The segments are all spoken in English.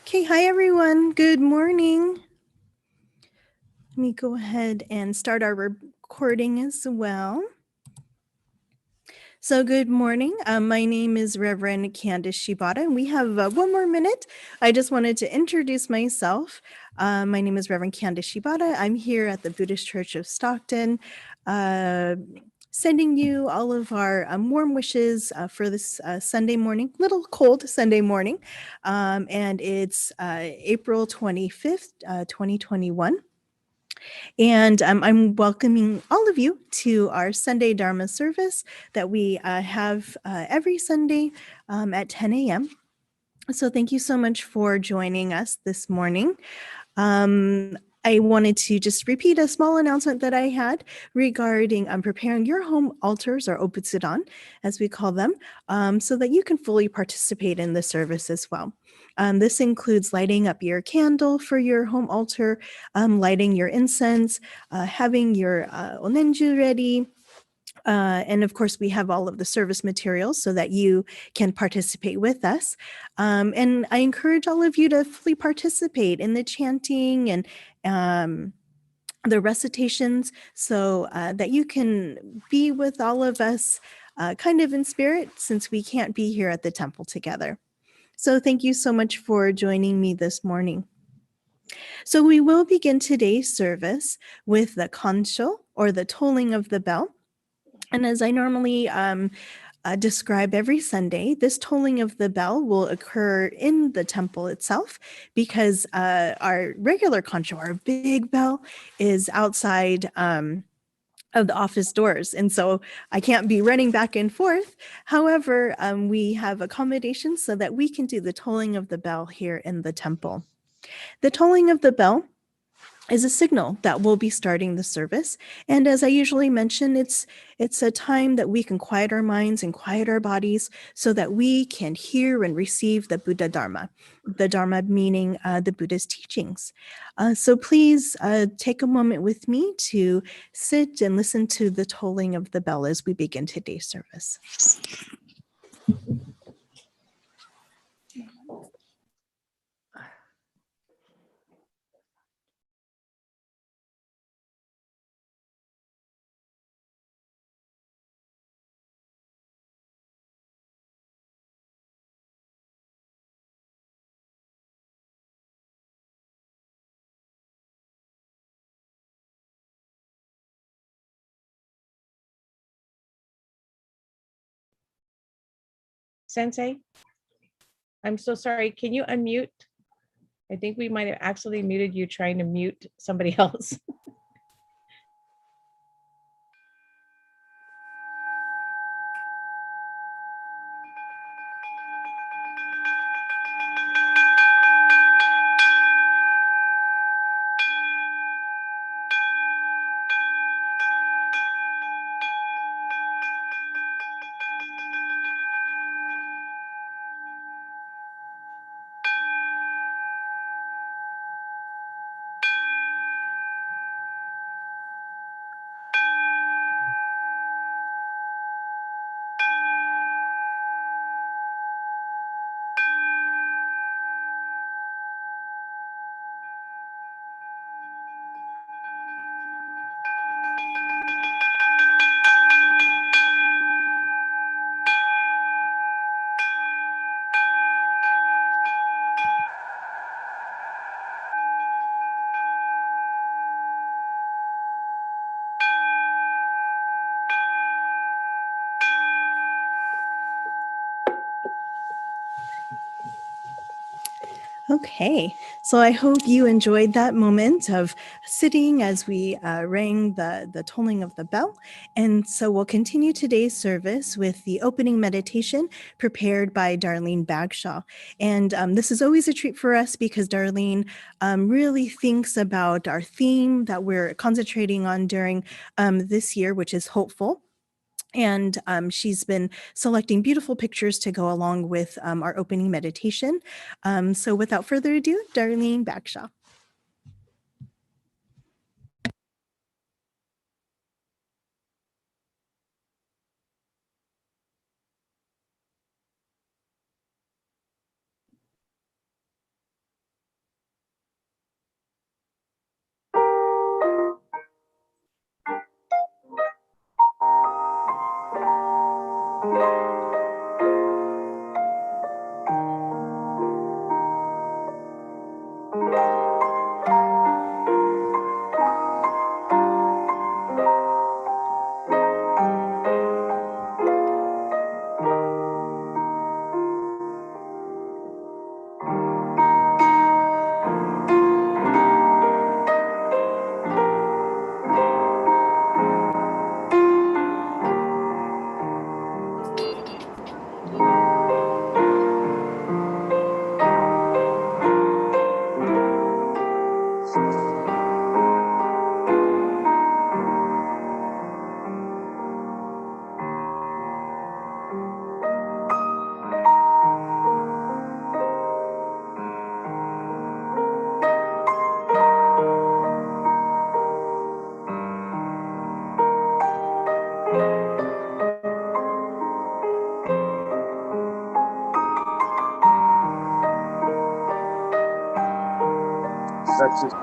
Okay, hi everyone. Good morning. Let me go ahead and start our recording as well. So good morning. My name is Reverend Candace Shibata, and we have one more minute. I just wanted to introduce myself. My name is Reverend Candace Shibata. I'm here at the Buddhist Church of Stockton, sending you all of our warm wishes for this Sunday morning, little cold Sunday morning. And it's April 25th, 2021. And I'm welcoming all of you to our Sunday Dharma service that we have every Sunday at 10 a.m. So thank you so much for joining us this morning. I wanted to just repeat a small announcement that I had regarding preparing your home altars, or obutsudan, as we call them, so that you can fully participate in the service as well. This includes lighting up your candle for your home altar, lighting your incense, having your onenju ready, and of course, we have all of the service materials so that you can participate with us. And I encourage all of you to fully participate in the chanting and the recitations so that you can be with all of us kind of in spirit, since we can't be here at the temple together. So thank you so much for joining me this morning. So we will begin today's service with the kansho, or the tolling of the bell. And as I normally describe every Sunday, this tolling of the bell will occur in the temple itself, because our regular kansho, our big bell, is outside of the office doors. And so I can't be running back and forth. However, we have accommodations so that we can do the tolling of the bell here in the temple. The tolling of the bell is a signal that we'll be starting the service. And as I usually mention, it's a time that we can quiet our minds and quiet our bodies so that we can hear and receive the Buddha Dharma, the Dharma meaning the Buddha's teachings. So please take a moment with me to sit and listen to the tolling of the bell as we begin today's service. Sensei, I'm so sorry. Can you unmute? I think we might have accidentally muted you trying to mute somebody else. Okay, so I hope you enjoyed that moment of sitting as we rang the tolling of the bell. And so we'll continue today's service with the opening meditation prepared by Darlene Bagshaw. And this is always a treat for us because Darlene really thinks about our theme that we're concentrating on during this year, which is hopeful. And she's been selecting beautiful pictures to go along with our opening meditation. So without further ado, Darlene Bagshaw. That's just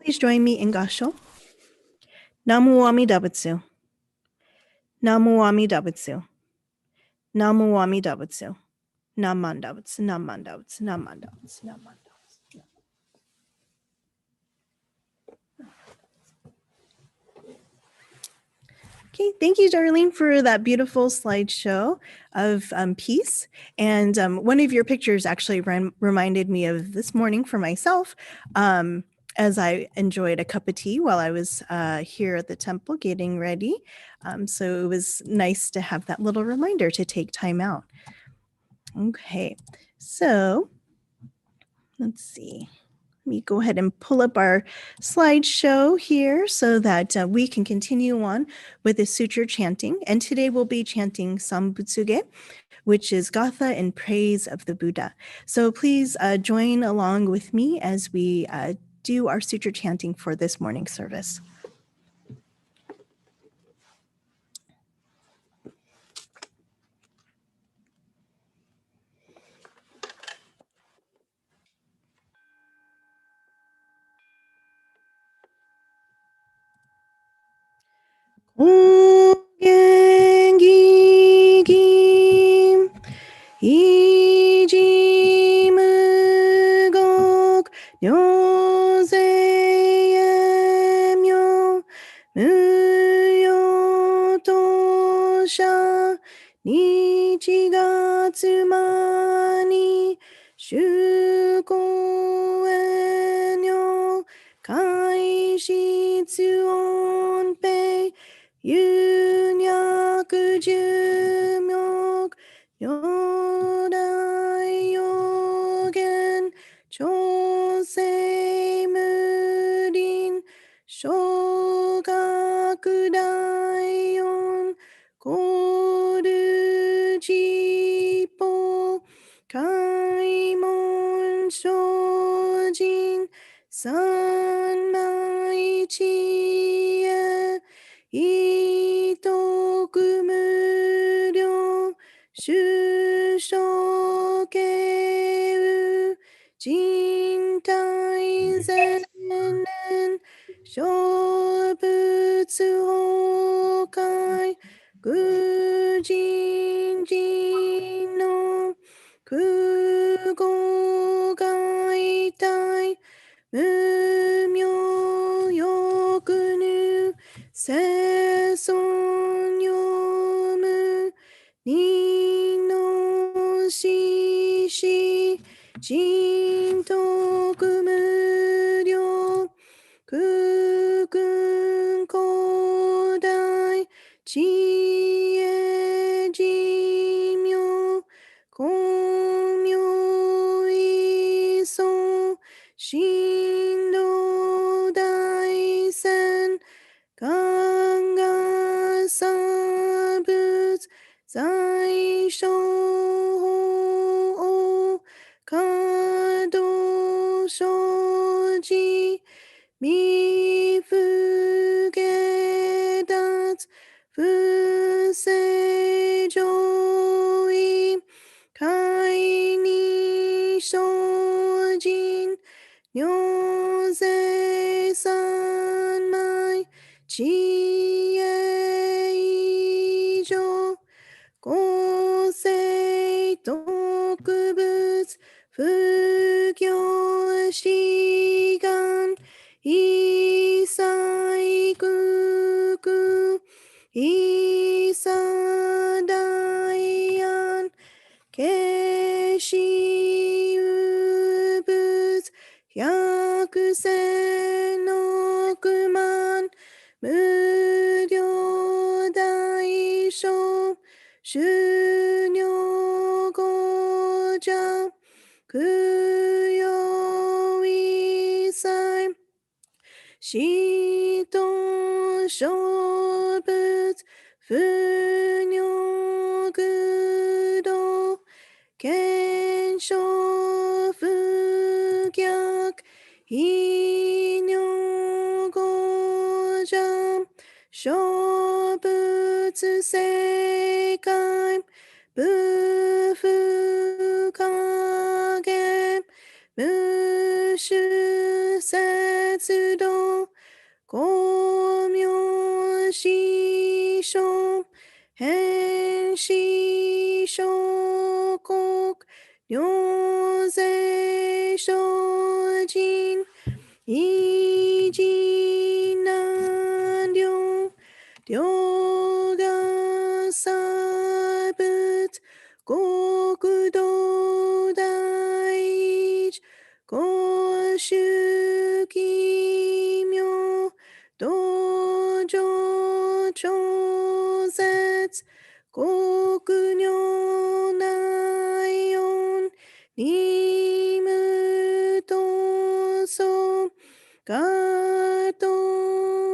Please join me in Gasho. Namu Amida Butsu. Namu Amida Butsu. Namu Amida Butsu. Namanda Butsu. Namanda Butsu. Namanda Butsu. Namanda Butsu. Okay, thank you, Darlene, for that beautiful slideshow of peace. And one of your pictures actually reminded me of this morning for myself, as I enjoyed a cup of tea while I was here at the temple getting ready. So it was nice to have that little reminder to take time out. Okay, so let's see. Let me go ahead and pull up our slideshow here so that we can continue on with the suture chanting. And today we'll be chanting Sambutsuge, which is Gatha in praise of the Buddha. So please join along with me as we do our suture chanting for this morning service. 一徳無量修正形人体善念小仏崩壊愚人人の空語外体無明欲入世尊読む二の四子人徳無量空軍古代知恵寿命光明一層神道大戦観が差仏在所法可動生じ未不下脱不正上位海に精進尿税三昧知恵以上公正特物不行志願一切空空一切大安慶死有物百千億万無量大小修行五者供養一切死と小仏不尿苦道検証不逆非尿五者小仏世界不不加減無種節道光明師匠変師小国両税精進一時難量両が差仏国土大一公衆奇妙道場超絶国女内音二無闘争ガト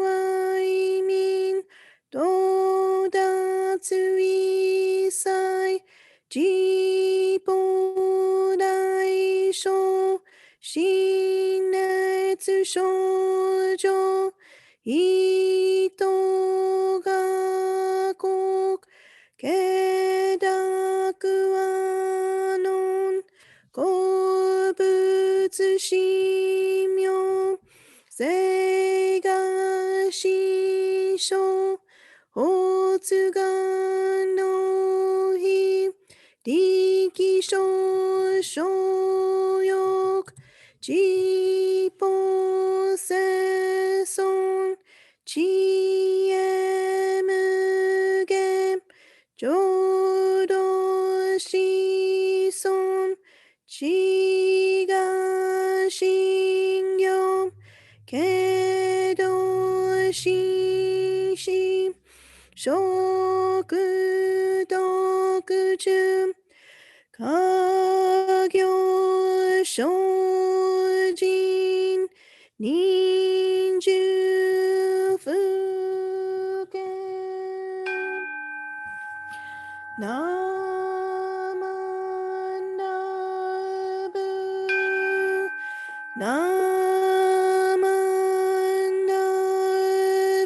愛民道達一切自法大小心熱症状意図が国気濁和の古物神妙聖が師匠発願の日力少所欲自法世尊知恵無限浄土子孫知が信行けど心死食徳中家業精進忍住不見ナマナブナマナ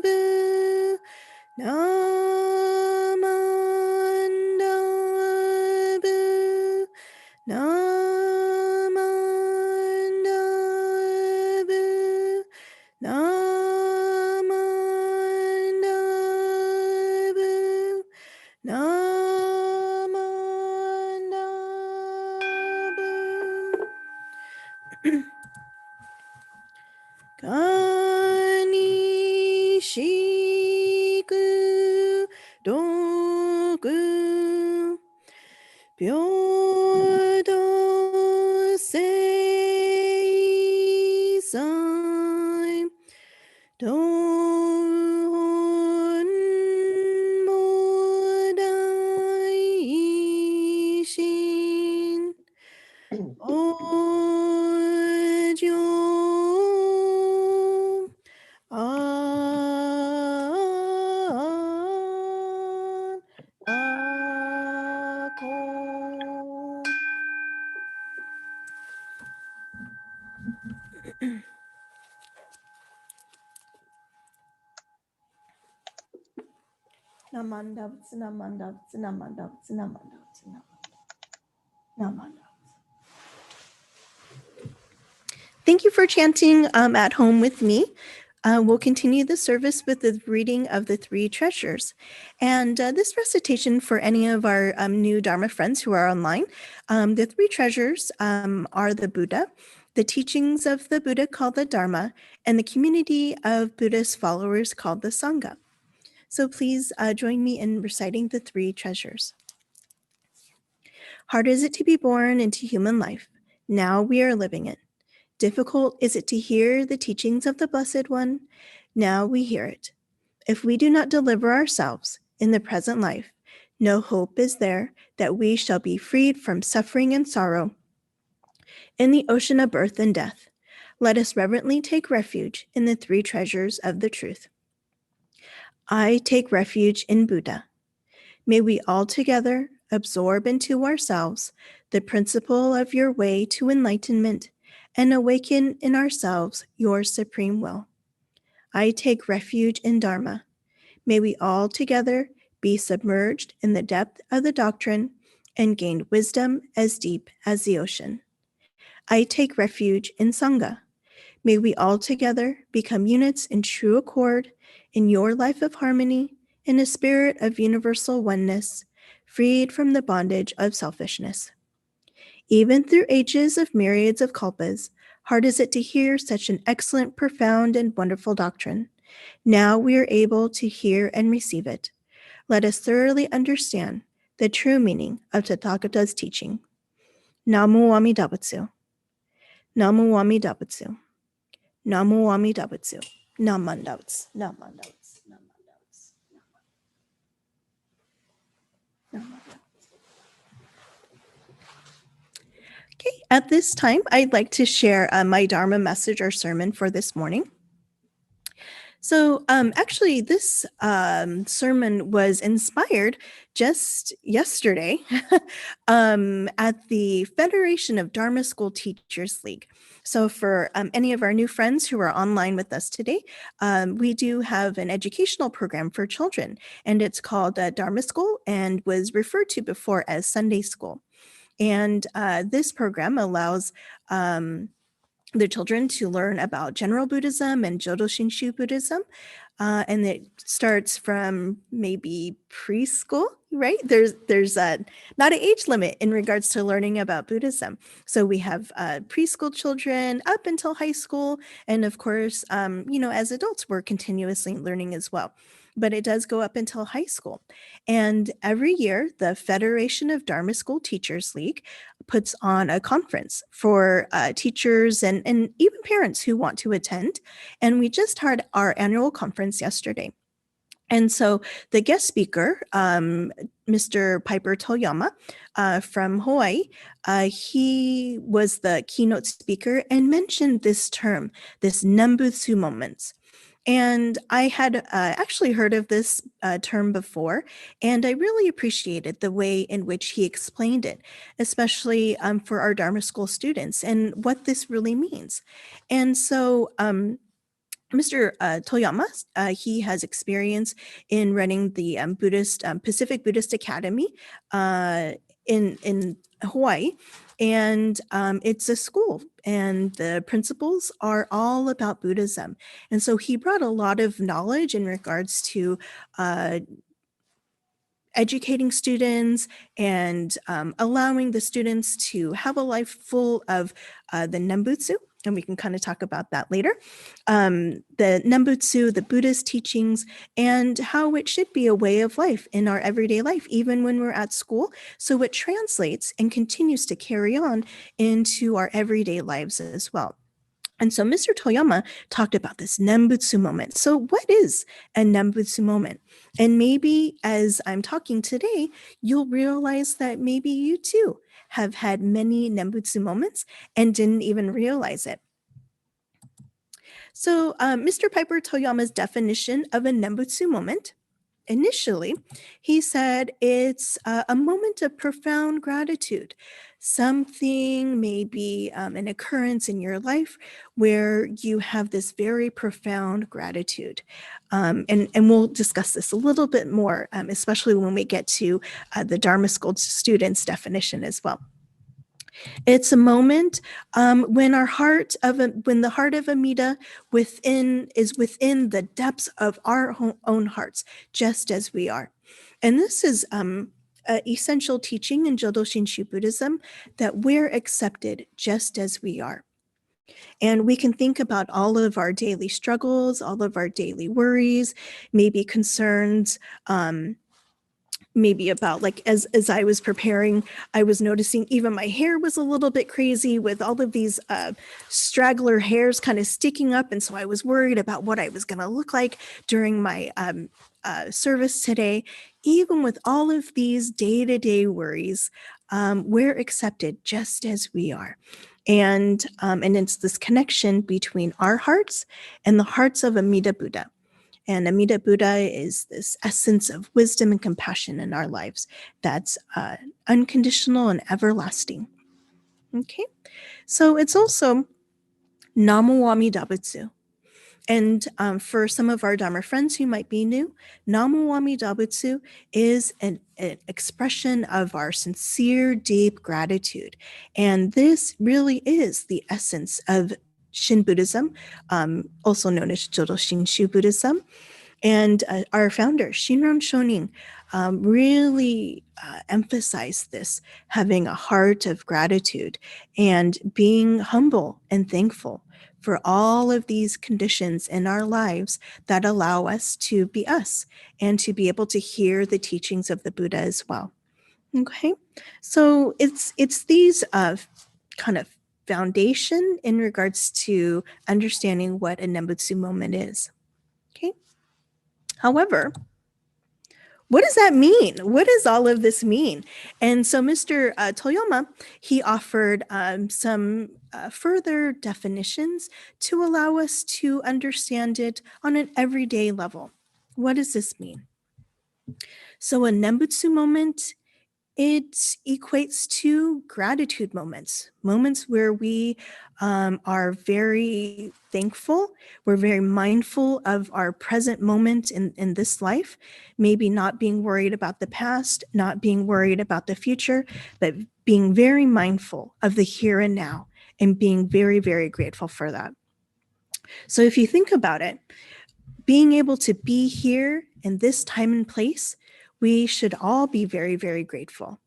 ブ Namandabu, Namandabu, Namandabu, Namandabu. Kanishiku doku Byodo seisai Dohon modai ishin Ojo an ako. Namandavs, namandavs, namandavs, namandavs, namandavs. Thank you for chanting at home with me. We'll continue the service with the reading of the three treasures. And this recitation for any of our new Dharma friends who are online, the three treasures are the Buddha, the teachings of the Buddha called the Dharma, and the community of Buddhist followers called the Sangha. So please join me in reciting the three treasures. Hard is it to be born into human life. Now we are living it. Difficult is it to hear the teachings of the Blessed One. Now we hear it. If we do not deliver ourselves in the present life, no hope is there that we shall be freed from suffering and sorrow in the ocean of birth and death. Let us reverently take refuge in the three treasures of the truth. I take refuge in Buddha. May we all together absorb into ourselves the principle of your way to enlightenment and awaken in ourselves your supreme will. I take refuge in Dharma. May we all together be submerged in the depth of the doctrine and gain wisdom as deep as the ocean. I take refuge in Sangha. May we all together become units in true accord in your life of harmony, in a spirit of universal oneness, freed from the bondage of selfishness. Even through ages of myriads of kalpas, hard is it to hear such an excellent, profound, and wonderful doctrine. Now we are able to hear and receive it. Let us thoroughly understand the true meaning of Tathagata's teaching. Namu Amida Butsu. Namu Amida Butsu. Namu Amida Butsu. Namandavs. Namandavs. Namandavs. Namandavs. Okay, at this time, I'd like to share my Dharma message or sermon for this morning. So actually, this sermon was inspired just yesterday at the Federation of Dharma School Teachers League. So for any of our new friends who are online with us today, we do have an educational program for children, and it's called Dharma School and was referred to before as Sunday School. And this program allows the children to learn about general Buddhism and Jodo Shinshu Buddhism. And it starts from maybe preschool, right? There's not an age limit in regards to learning about Buddhism. So we have preschool children up until high school. And of course, as adults, we're continuously learning as well. But it does go up until high school. And every year, the Federation of Dharma School Teachers League puts on a conference for teachers and even parents who want to attend. And we just had our annual conference yesterday. And so the guest speaker, Mr. Piper Toyama from Hawaii, he was the keynote speaker and mentioned this term, this Nembutsu Moments. And I had actually heard of this term before, and I really appreciated the way in which he explained it, especially for our Dharma School students and what this really means. And so Mr. Toyama, he has experience in running the Buddhist Pacific Buddhist Academy in Hawaii, and it's a school, and the principles are all about Buddhism, and so he brought a lot of knowledge in regards to educating students and allowing the students to have a life full of the Nembutsu. And we can kind of talk about that later. The Nembutsu, the Buddhist teachings, and how it should be a way of life in our everyday life, even when we're at school. So it translates and continues to carry on into our everyday lives as well. And so Mr. Toyama talked about this Nembutsu moment. So what is a Nembutsu moment? And maybe as I'm talking today, you'll realize that maybe you too have had many Nembutsu moments and didn't even realize it. So Mr. Piper Toyama's definition of a Nembutsu moment, initially, he said it's a moment of profound gratitude. Something, maybe an occurrence in your life where you have this very profound gratitude. And we'll discuss this a little bit more, especially when we get to the Dharma School students' definition as well. It's a moment when the heart of Amida is within the depths of our own hearts, just as we are. And this is an essential teaching in Jodo Shinshu Buddhism, that we're accepted just as we are. And we can think about all of our daily struggles, all of our daily worries, maybe concerns, maybe about, like, as I was preparing, I was noticing even my hair was a little bit crazy with all of these straggler hairs kind of sticking up. And so I was worried about what I was going to look like during my service today. Even with all of these day-to-day worries, we're accepted just as we are. And it's this connection between our hearts and the hearts of Amida Buddha. And Amida Buddha is this essence of wisdom and compassion in our lives that's unconditional and everlasting. Okay, so it's also Namu Amida Butsu. And for some of our Dharma friends who might be new, Namu Amida Butsu is an expression of our sincere, deep gratitude. And this really is the essence of Shin Buddhism, also known as Jodo Shinshu Buddhism. And our founder, Shinran Shonin, really emphasized this, having a heart of gratitude and being humble and thankful for all of these conditions in our lives that allow us to be us and to be able to hear the teachings of the Buddha as well. Okay, so it's these kind of foundation in regards to understanding what a Nembutsu moment is. Okay. However, what does that mean? What does all of this mean? And so Mr. Toyama, he offered some further definitions to allow us to understand it on an everyday level. What does this mean? So a Nembutsu moment, it equates to gratitude moments, moments where we are very thankful. We're very mindful of our present moment in this life, maybe not being worried about the past, not being worried about the future, but being very mindful of the here and now and being very, very grateful for that. So if you think about it, being able to be here in this time and place, we should all be very, very grateful.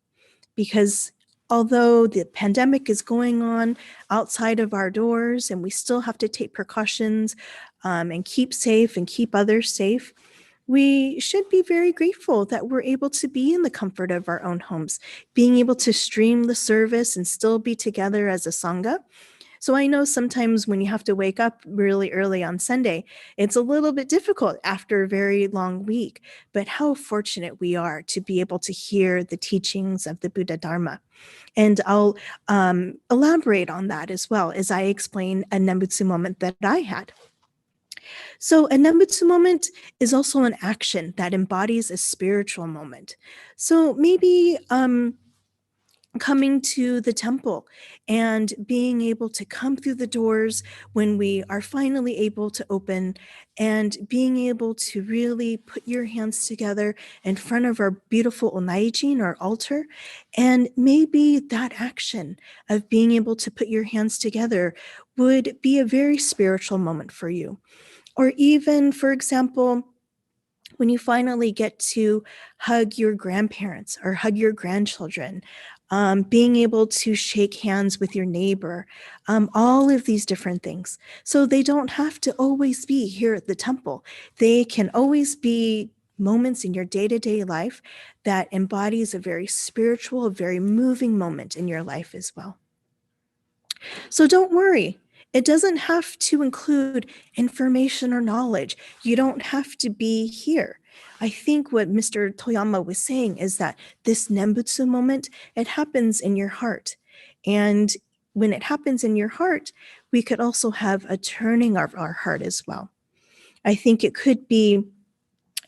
Because although the pandemic is going on outside of our doors and we still have to take precautions and keep safe and keep others safe, we should be very grateful that we're able to be in the comfort of our own homes, being able to stream the service and still be together as a Sangha. So I know sometimes when you have to wake up really early on Sunday, it's a little bit difficult after a very long week, but how fortunate we are to be able to hear the teachings of the Buddha Dharma. And I'll elaborate on that as well as I explain a Nembutsu moment that I had. So a Nembutsu moment is also an action that embodies a spiritual moment. So maybe coming to the temple and being able to come through the doors when we are finally able to open, and being able to really put your hands together in front of our beautiful onaijin, our altar. And maybe that action of being able to put your hands together would be a very spiritual moment for you. Or even, for example, when you finally get to hug your grandparents or hug your grandchildren, being able to shake hands with your neighbor, all of these different things. So they don't have to always be here at the temple. They can always be moments in your day-to-day life that embodies a very spiritual, very moving moment in your life as well. So don't worry. It doesn't have to include information or knowledge. You don't have to be here. I think what Mr. Toyama was saying is that this Nembutsu moment, it happens in your heart. And when it happens in your heart, we could also have a turning of our heart as well. I think it could be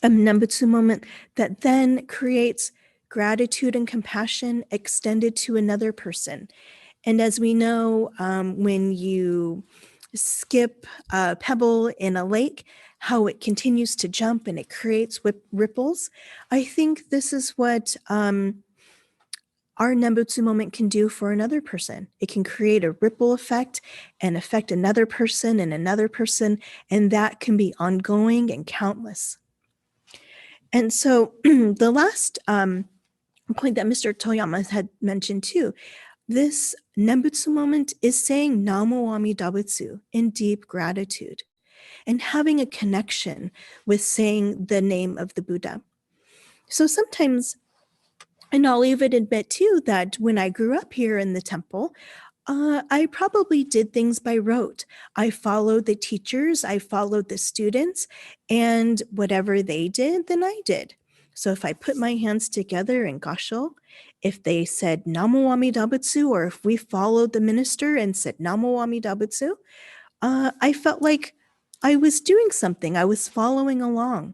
a Nembutsu moment that then creates gratitude and compassion extended to another person. And as we know, when you skip a pebble in a lake, how it continues to jump and it creates ripples. I think this is what our Nembutsu moment can do for another person. It can create a ripple effect and affect another person, and that can be ongoing and countless. And so the last point that Mr. Toyama had mentioned too, this Nembutsu moment is saying Namo Amidabutsu in deep gratitude and having a connection with saying the name of the Buddha. So sometimes, and I'll even admit too, that when I grew up here in the temple, I probably did things by rote. I followed the teachers, I followed the students, and whatever they did, then I did. So if I put my hands together in gasho, if they said Namo Amidabutsu, or if we followed the minister and said Namo Amidabutsu, I felt like I was doing something, I was following along.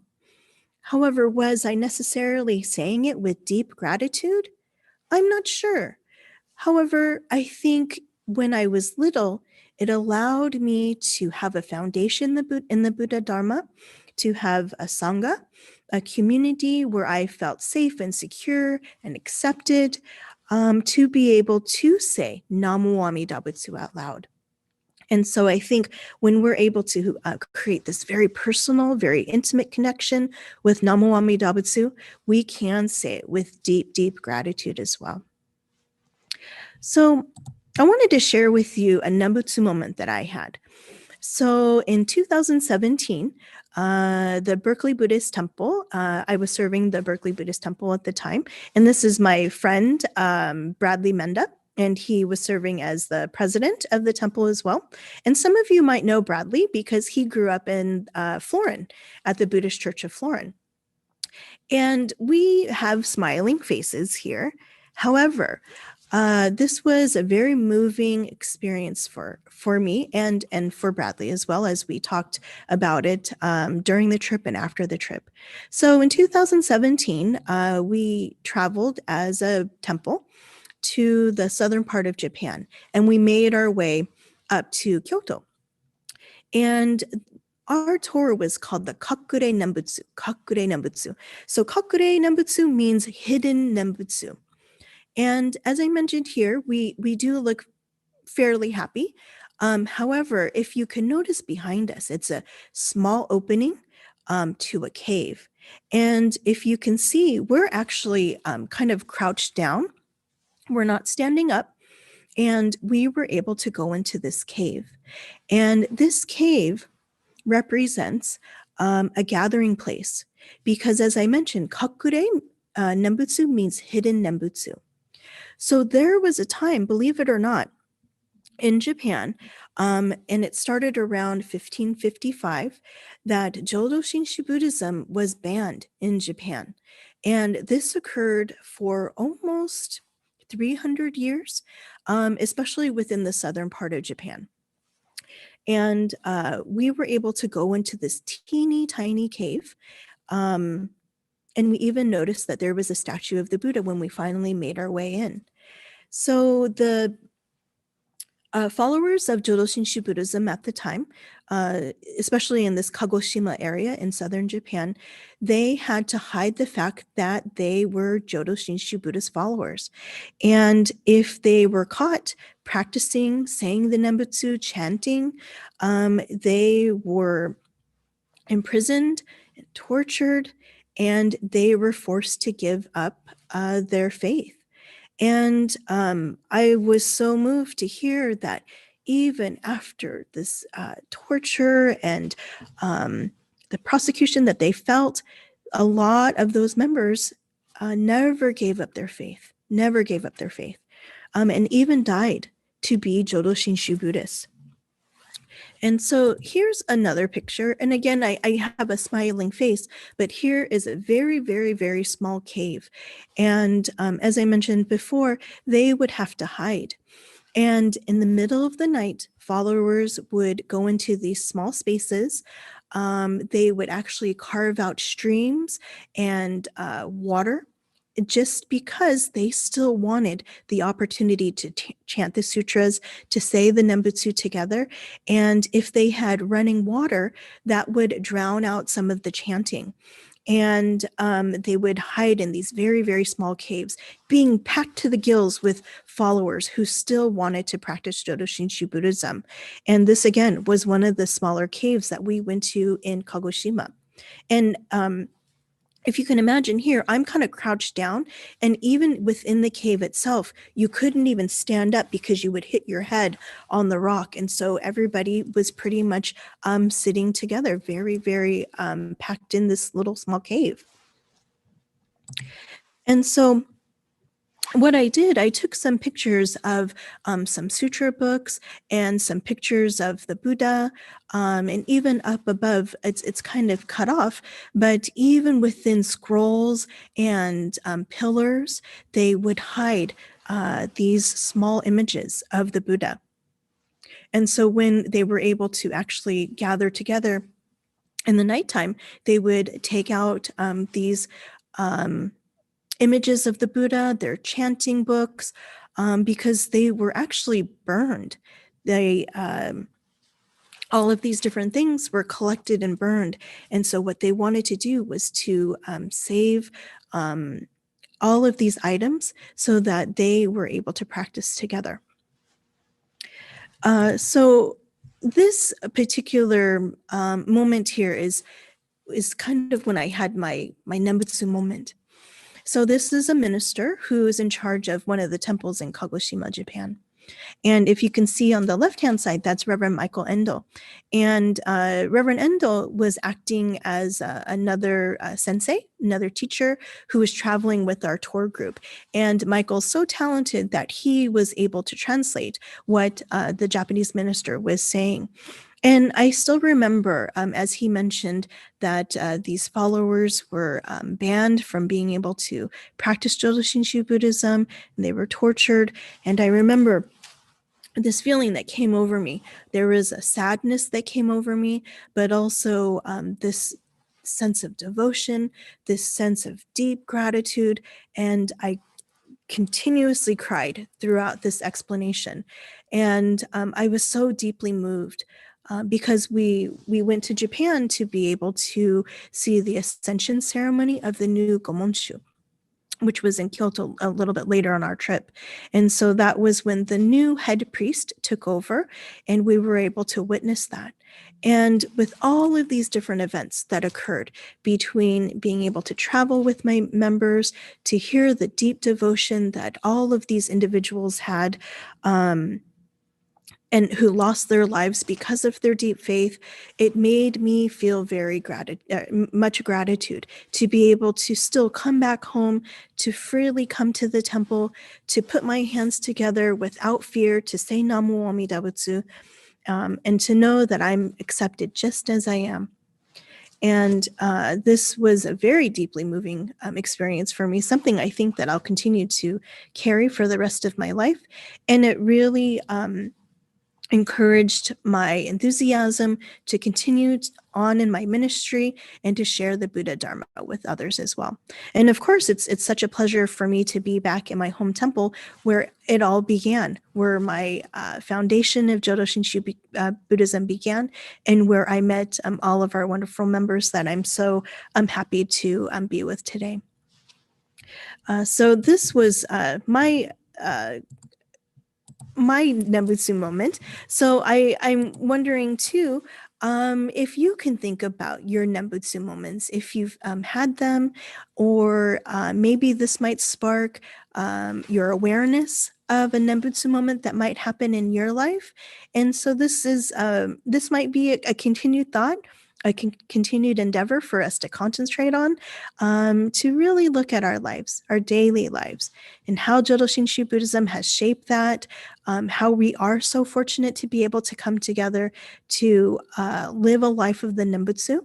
However, was I necessarily saying it with deep gratitude? I'm not sure. However, I think when I was little, it allowed me to have a foundation in the Buddha Dharma, to have a Sangha, a community where I felt safe and secure and accepted, to be able to say Namu Amidabutsu out loud. And so I think when we're able to create this very personal, very intimate connection with Namu Amidabutsu, we can say it with deep, deep gratitude as well. So I wanted to share with you a Nembutsu moment that I had. So in 2017, the Berkeley Buddhist Temple, I was serving the Berkeley Buddhist Temple at the time. And this is my friend, Bradley Menda, and he was serving as the president of the temple as well. And some of you might know Bradley because he grew up in Florin at the Buddhist Church of Florin. And we have smiling faces here. However, this was a very moving experience for me and for Bradley as well, as we talked about it during the trip and after the trip. So in 2017, we traveled as a temple to the southern part of Japan, and we made our way up to Kyoto. And our tour was called the Kakure Nembutsu. Kakure Nembutsu. So Kakure Nembutsu means hidden Nembutsu. And as I mentioned here, we do look fairly happy. However, if you can notice behind us, it's a small opening to a cave. And if you can see, we're actually kind of crouched down. We're not standing up. And we were able to go into this cave. And this cave represents a gathering place. Because as I mentioned, Kakure Nembutsu means hidden Nembutsu. So there was a time, believe it or not, in Japan, and it started around 1555, that Jodo Shinshu Buddhism was banned in Japan. And this occurred for almost 300 years, especially within the southern part of Japan. And we were able to go into this teeny tiny cave. And we even noticed that there was a statue of the Buddha when we finally made our way in. So the followers of Jodo Shinshu Buddhism at the time, especially in this Kagoshima area in southern Japan, they had to hide the fact that they were Jodo Shinshu Buddhist followers. And if they were caught practicing, saying the Nembutsu, chanting, they were imprisoned, tortured, and they were forced to give up their faith. And I was so moved to hear that even after this torture and the prosecution that they felt, a lot of those members never gave up their faith, and even died to be Jodo Shinshu Buddhists. And so here's another picture. And again, I have a smiling face, but here is a very, very, very small cave. And as I mentioned before, they would have to hide. And in the middle of the night, followers would go into these small spaces. They would actually carve out streams and water, just because they still wanted the opportunity to chant the sutras, to say the Nembutsu together. And if they had running water, that would drown out some of the chanting. And they would hide in these very, very small caves, being packed to the gills with followers who still wanted to practice Jodo Shinshu Buddhism. And this, again, was one of the smaller caves that we went to in Kagoshima. And if you can imagine here, I'm kind of crouched down, and even within the cave itself, you couldn't even stand up because you would hit your head on the rock. And so everybody was pretty much sitting together, very, very packed in this little small cave. And so what I did, I took some pictures of some sutra books and some pictures of the Buddha, and even up above, it's kind of cut off, but even within scrolls and pillars, they would hide these small images of the Buddha. And so when they were able to actually gather together in the nighttime, they would take out these images of the Buddha, their chanting books, because they were actually burned. They all of these different things were collected and burned. And so what they wanted to do was to save all of these items so that they were able to practice together. So this particular moment here is kind of when I had my Nembutsu moment. So this is a minister who is in charge of one of the temples in Kagoshima, Japan. And if you can see on the left-hand side, that's Reverend Michael Endo. And Reverend Endo was acting as another sensei, another teacher who was traveling with our tour group. And Michael's so talented that he was able to translate what the Japanese minister was saying. And I still remember, as he mentioned, that these followers were banned from being able to practice Jodo Shinshu Buddhism, and they were tortured. And I remember this feeling that came over me. There was a sadness that came over me, but also this sense of devotion, this sense of deep gratitude. And I continuously cried throughout this explanation. And I was so deeply moved because we went to Japan to be able to see the ascension ceremony of the new Gomonshu, which was in Kyoto a little bit later on our trip. And so that was when the new head priest took over, and we were able to witness that. And with all of these different events that occurred between being able to travel with my members, to hear the deep devotion that all of these individuals had, and who lost their lives because of their deep faith, it made me feel very much gratitude to be able to still come back home, to freely come to the temple, to put my hands together without fear, to say Namu Amida Butsu, and to know that I'm accepted just as I am. And this was a very deeply moving experience for me, something I think that I'll continue to carry for the rest of my life. And it really encouraged my enthusiasm to continue on in my ministry and to share the Buddha Dharma with others as well. And of course, it's such a pleasure for me to be back in my home temple where it all began, where my foundation of Jodo Shinshu Buddhism began, and where I met all of our wonderful members that I'm so happy to be with today. So this was my Nembutsu moment. So I'm wondering too, if you can think about your Nembutsu moments, if you've had them, or maybe this might spark your awareness of a Nembutsu moment that might happen in your life. And so this might be a continued thought, a continued endeavor for us to concentrate on, to really look at our lives, our daily lives, and how Jodo Shinshu Buddhism has shaped that, how we are so fortunate to be able to come together to live a life of the Nembutsu,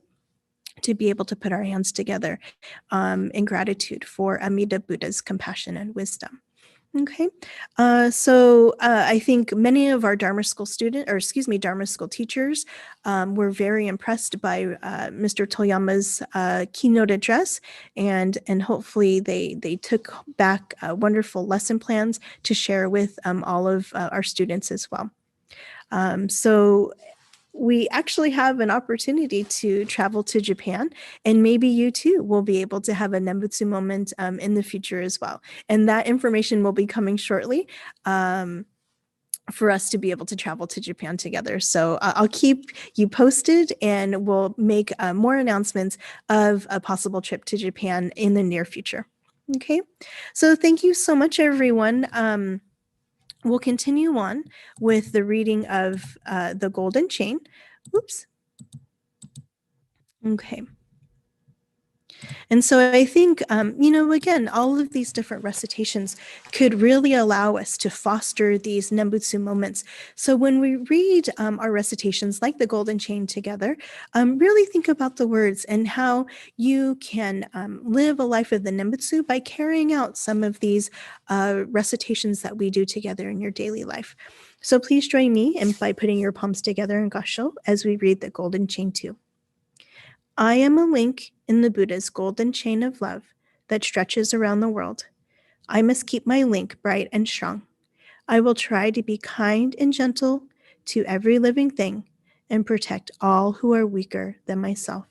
to be able to put our hands together in gratitude for Amida Buddha's compassion and wisdom. Okay, so I think many of our Dharma School Dharma School teachers were very impressed by Mr. Toyama's keynote address, and hopefully they took back wonderful lesson plans to share with all of our students as well. So we actually have an opportunity to travel to Japan, and maybe you too will be able to have a Nembutsu moment in the future as well. And that information will be coming shortly for us to be able to travel to Japan together. So I'll keep you posted, and we'll make more announcements of a possible trip to Japan in the near future. Okay, so thank you so much, everyone. We'll continue on with the reading of the Golden Chain. Oops. Okay. And so I think, again, all of these different recitations could really allow us to foster these Nembutsu moments. So when we read our recitations like the Golden Chain together, really think about the words and how you can live a life of the Nembutsu by carrying out some of these recitations that we do together in your daily life. So please join me by putting your palms together in Gassho as we read the Golden Chain too. I am a link in the Buddha's golden chain of love that stretches around the world. I must keep my link bright and strong. I will try to be kind and gentle to every living thing and protect all who are weaker than myself.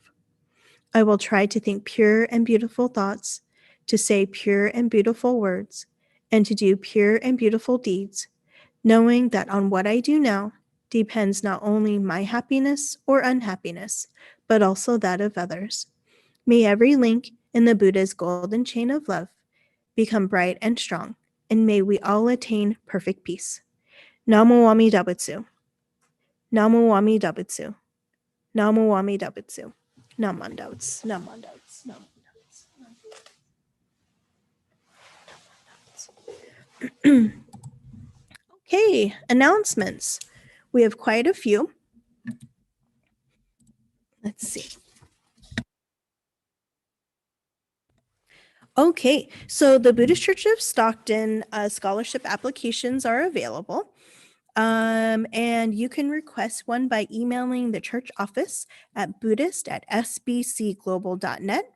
I will try to think pure and beautiful thoughts, to say pure and beautiful words, and to do pure and beautiful deeds, knowing that on what I do now depends not only my happiness or unhappiness, but also that of others. May every link in the Buddha's golden chain of love become bright and strong, and may we all attain perfect peace. Namo Amida Butsu. Namo Amida Butsu. Namo Amida Butsu. Namandouts. Namandouts. Namandouts. Okay, announcements. We have quite a few. Let's see. Okay, so the Buddhist Church of Stockton scholarship applications are available. And you can request one by emailing the church office at buddhist@sbcglobal.net.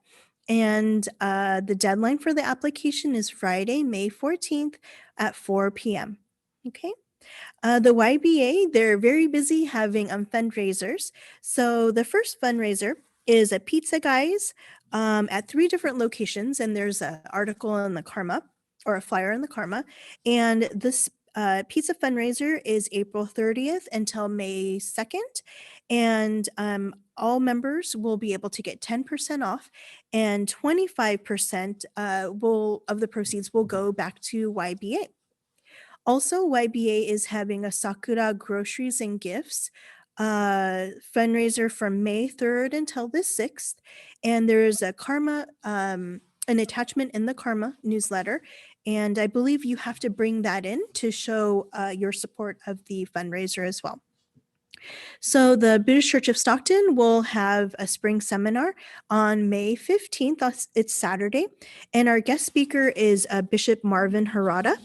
And the deadline for the application is Friday, May 14th at 4 p.m. Okay. The YBA, they're very busy having fundraisers. So the first fundraiser is a pizza guys at 3 different locations. And there's an article in the Karma, or a flyer in the Karma. And this pizza fundraiser is April 30th until May 2nd. And all members will be able to get 10% off, and 25% of the proceeds will go back to YBA. Also, YBA is having a Sakura Groceries and Gifts fundraiser from May 3rd until the 6th. And there's a Karma, an attachment in the Karma newsletter. And I believe you have to bring that in to show your support of the fundraiser as well. So the Buddhist Church of Stockton will have a spring seminar on May 15th. It's Saturday. And our guest speaker is Bishop Marvin Harada.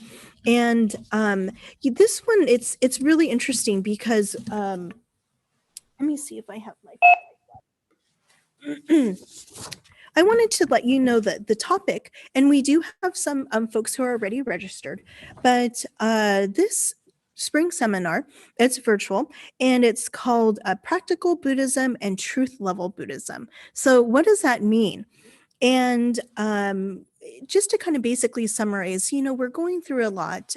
And this one, it's really interesting because let me see if I have my. I wanted to let you know that the topic, and we do have some folks who are already registered, but this spring seminar, it's virtual, and it's called Practical Buddhism and Truth Level Buddhism. So what does that mean? And just to kind of basically summarize, we're going through a lot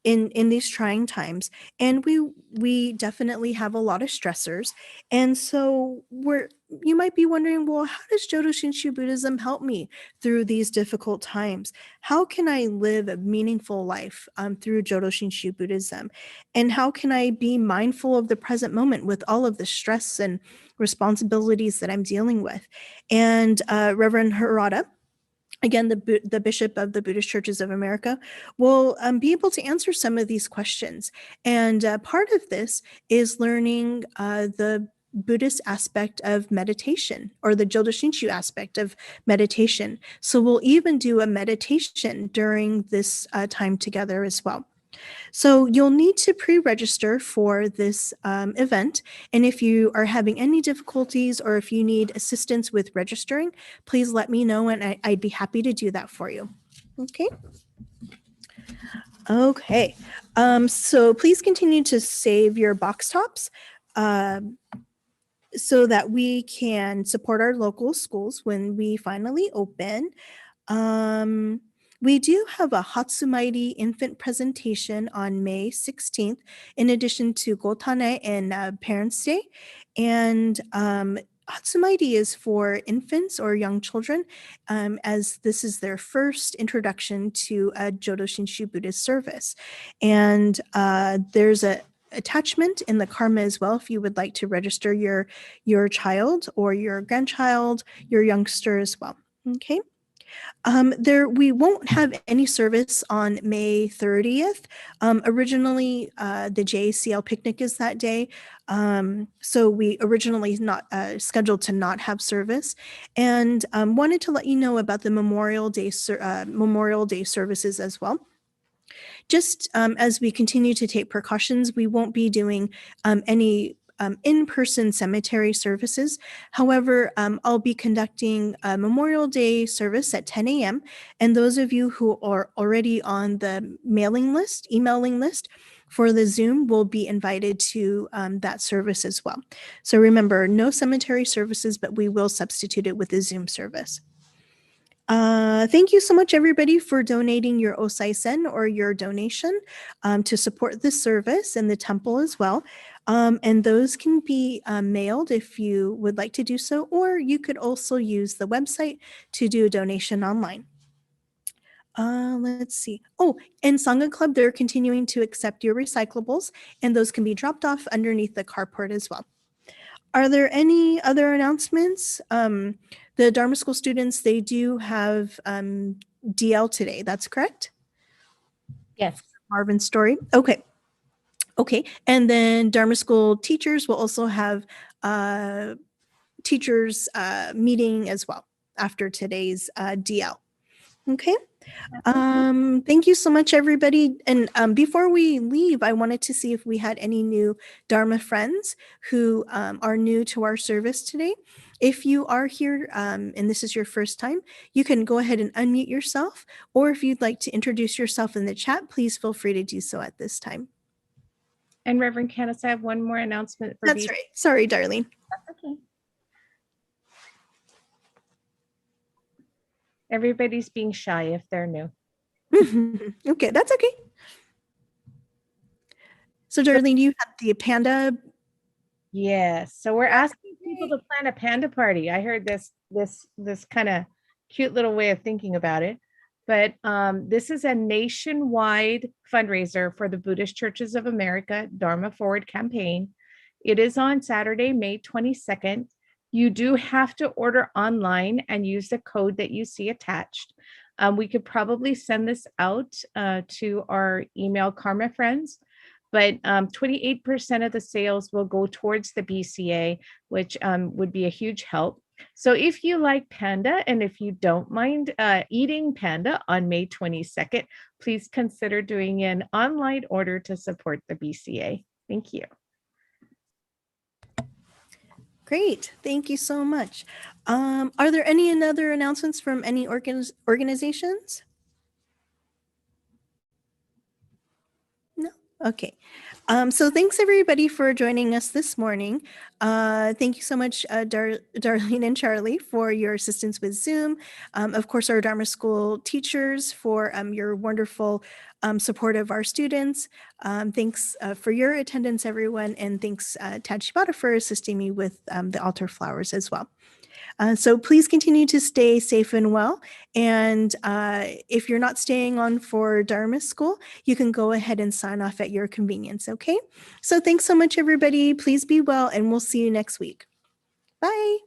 in these trying times, and we definitely have a lot of stressors. And so you might be wondering, well, how does Jodo Shinshu Buddhism help me through these difficult times? How can I live a meaningful life through Jodo Shinshu Buddhism? And how can I be mindful of the present moment with all of the stress and responsibilities that I'm dealing with? And Reverend Harada, again, the bishop of the Buddhist Churches of America, will be able to answer some of these questions. And part of this is learning the Buddhist aspect of meditation, or the Jodo Shinshu aspect of meditation. So we'll even do a meditation during this time together as well. So you'll need to pre-register for this event. And if you are having any difficulties or if you need assistance with registering, please let me know and I'd be happy to do that for you. Okay. Okay. So please continue to save your box tops so that we can support our local schools when we finally open. We do have a Hatsumairi infant presentation on May 16th, in addition to Gotane and Parents' Day. And Hatsumairi is for infants or young children, as this is their first introduction to a Jodo Shinshu Buddhist service. And there's a attachment in the karma as well if you would like to register your child or your grandchild, your youngster as well. Okay. We won't have any service on May 30th. Originally, the JACL picnic is that day. So we originally not scheduled to not have service, and wanted to let you know about the Memorial Day services as well. Just as we continue to take precautions, we won't be doing any in-person cemetery services. However, I'll be conducting a Memorial Day service at 10 a.m. And those of you who are already on the emailing list for the Zoom will be invited to that service as well. So remember, no cemetery services, but we will substitute it with a Zoom service. Thank you so much, everybody, for donating your osai-sen or your donation to support this service and the temple as well. And those can be mailed if you would like to do so, or you could also use the website to do a donation online. Let's see. Oh, and Sangha Club, they're continuing to accept your recyclables, and those can be dropped off underneath the carport as well. Are there any other announcements? The Dharma School students, they do have DL today. That's correct? Yes. Marvin's story. Okay. Okay. And then Dharma School teachers will also have teachers meeting as well after today's DL. Okay. Thank you so much, everybody. And before we leave, I wanted to see if we had any new Dharma friends who are new to our service today. If you are here and this is your first time, you can go ahead and unmute yourself, or if you'd like to introduce yourself in the chat, please feel free to do so at this time. And Reverend Candace, I have one more announcement for That's right. Sorry, Darlene. That's okay. Everybody's being shy if they're new. Okay, that's okay. So, Darlene, you have the panda. Yes. So we're asking people to plan a panda party. I heard this kind of cute little way of thinking about it. But this is a nationwide fundraiser for the Buddhist Churches of America Dharma Forward campaign. It is on Saturday, May 22nd. You do have to order online and use the code that you see attached. We could probably send this out to our email Karma friends, but 28% of the sales will go towards the BCA, which would be a huge help. So if you like panda and if you don't mind eating panda on May 22nd, please consider doing an online order to support the BCA. Thank you. Great. Thank you so much. Are there any other announcements from any organizations? No? Okay. So thanks everybody for joining us this morning. Thank you so much, Darlene and Charlie, for your assistance with Zoom. Of course, our Dharma School teachers for your wonderful support of our students. Thanks for your attendance, everyone. And thanks, Tachibata, for assisting me with the altar flowers as well. So please continue to stay safe and well. And if you're not staying on for Dharma School, you can go ahead and sign off at your convenience, okay? So thanks so much, everybody. Please be well, and we'll see you next week. Bye.